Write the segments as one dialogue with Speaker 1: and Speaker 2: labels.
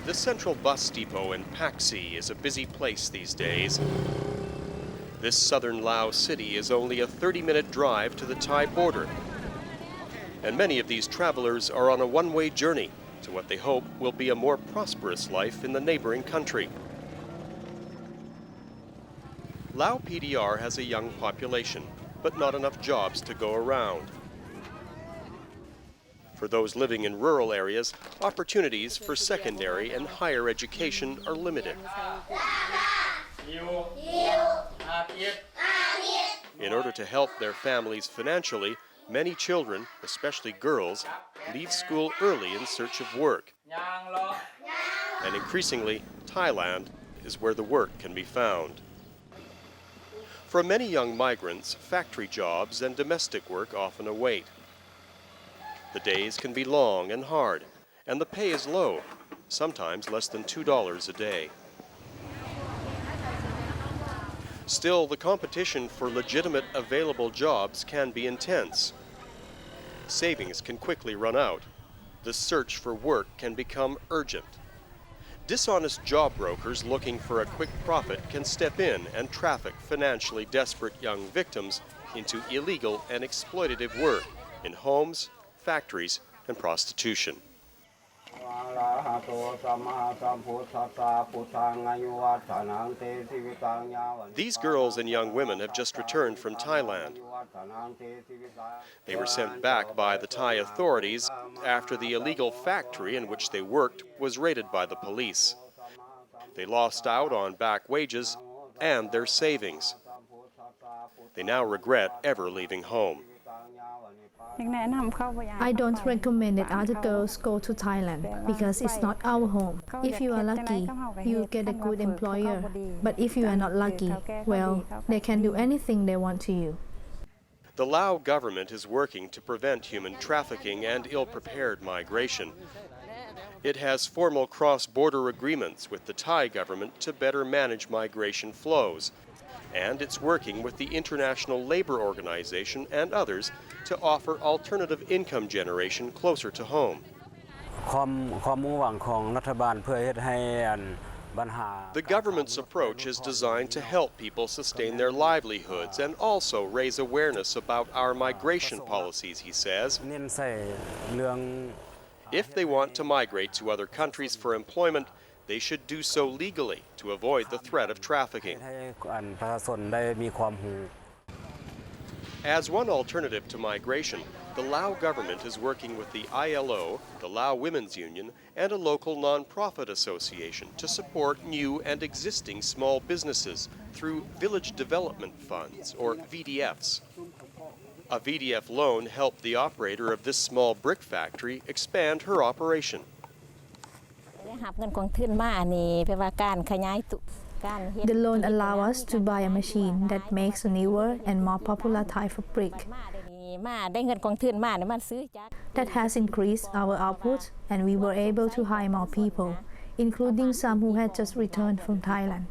Speaker 1: The central bus depot in Paxi is a busy place these days. This southern Laos city is only a 30-minute drive to the Thai border. And many of these travelers are on a one-way journey to what they hope will be a more prosperous life in the neighboring country. Lao PDR has a young population, but not enough jobs to go around. For those living in rural areas, opportunities for secondary and higher education are limited. In order to help their families financially, many children, especially girls, leave school early in search of work. And increasingly, Thailand is where the work can be found. For many young migrants, factory jobs and domestic work often await. The days can be long and hard, and the pay is low, sometimes less than $2 a day. Still, the competition for legitimate available jobs can be intense. Savings can quickly run out. The search for work can become urgent. Dishonest job brokers looking for a quick profit can step in and traffic financially desperate young victims into illegal and exploitative work in homes, factories, and prostitution. These girls and young women have just returned from Thailand. They were sent back by the Thai authorities after the illegal factory in which they worked was raided by the police. They lost out on back wages and their savings. They now regret ever leaving home.
Speaker 2: I don't recommend that other girls go to Thailand because it's not our home. If you are lucky, you get a good employer. But if you are not lucky, well, they can do anything they want to you.
Speaker 1: The Lao government is working to prevent human trafficking and ill-prepared migration. It has formal cross-border agreements with the Thai government to better manage migration flows. And it's working with the International Labor Organization and others to offer alternative income generation closer to home. The government's approach is designed to help people sustain their livelihoods and also raise awareness about our migration policies, he says. If they want to migrate to other countries for employment, they should do so legally to avoid the threat of trafficking. As one alternative to migration, the Lao government is working with the ILO, the Lao Women's Union, and a local non-profit association to support new and existing small businesses through Village Development Funds, or VDFs. A VDF loan helped the operator of this small brick factory expand her operation.
Speaker 2: The loan allows us to buy a machine that makes a newer and more popular type of brick. That has increased our output, and we were able to hire more people, including some who had just returned from Thailand.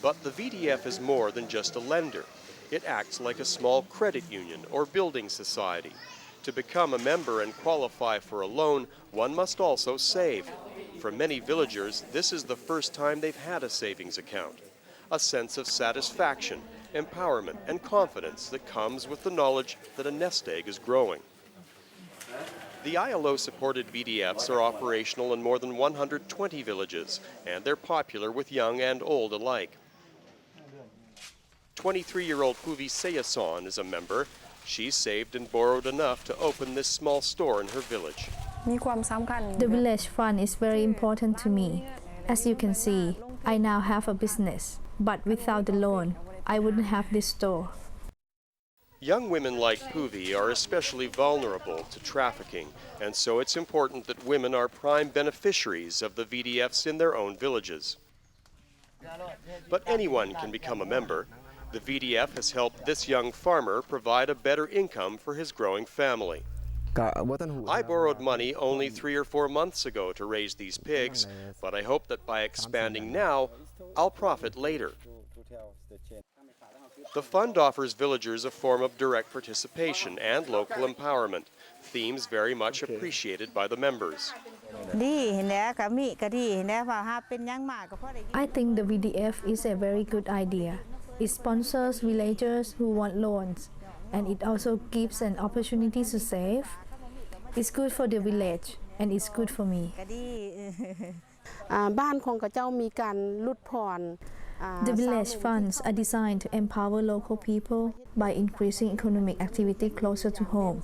Speaker 1: But the VDF is more than just a lender. It acts like a small credit union or building society. To become a member and qualify for a loan, one must also save. For many villagers, this is the first time they've had a savings account. A sense of satisfaction, empowerment, and confidence that comes with the knowledge that a nest egg is growing. The ILO-supported VDFs are operational in more than 120 villages, and they're popular with young and old alike. 23-year-old Puvi Seyason is a member. She's saved and borrowed enough to open this small store in her village.
Speaker 2: The village fund is very important to me. As you can see, I now have a business, but without the loan, I wouldn't have this store.
Speaker 1: Young women like Puvi are especially vulnerable to trafficking, and so it's important that women are prime beneficiaries of the VDFs in their own villages. But anyone can become a member. The VDF has helped this young farmer provide a better income for his growing family. I borrowed money only 3 or 4 months ago to raise these pigs, but I hope that by expanding now, I'll profit later. The fund offers villagers a form of direct participation and local empowerment, themes very much appreciated by the members.
Speaker 2: I think the VDF is a very good idea. It sponsors villagers who want loans, and it also gives an opportunity to save. It's good for the village, and it's good for me.
Speaker 3: บ้านของเจ้ามีการลดผ่อน
Speaker 2: The village funds are designed to empower local people by increasing economic activity closer to home,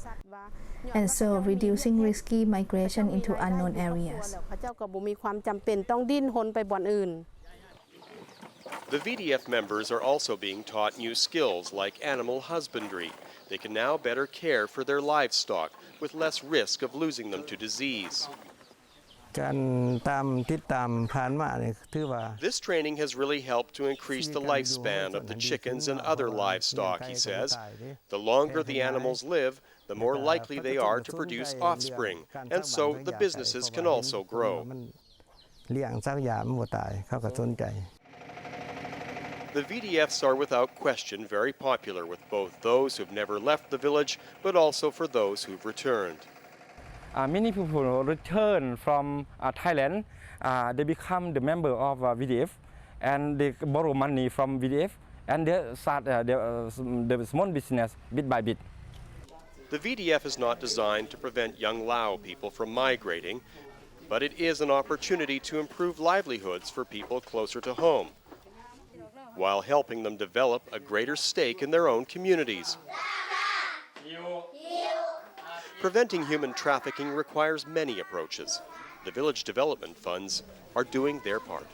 Speaker 2: and so reducing risky migration into unknown areas.
Speaker 3: เจ้าก็บ่มีความจำเป็นต้องดิ้นรนไปบ่อนอื่น
Speaker 1: The VDF members are also being taught new skills like animal husbandry. They can now better care for their livestock with less risk of losing them to disease. This training has really helped to increase the lifespan of the chickens and other livestock, he says. The longer the animals live, the more likely they are to produce offspring, and so the businesses can also grow. The VDFs are without question very popular with both those who've never left the village, but also for those who've returned.
Speaker 4: Many people return from Thailand. They become the member of VDF, and they borrow money from VDF, and they start the small business bit by bit.
Speaker 1: The VDF is not designed to prevent young Lao people from migrating, but it is an opportunity to improve livelihoods for people closer to home, while helping them develop a greater stake in their own communities. Preventing human trafficking requires many approaches. The village development funds are doing their part.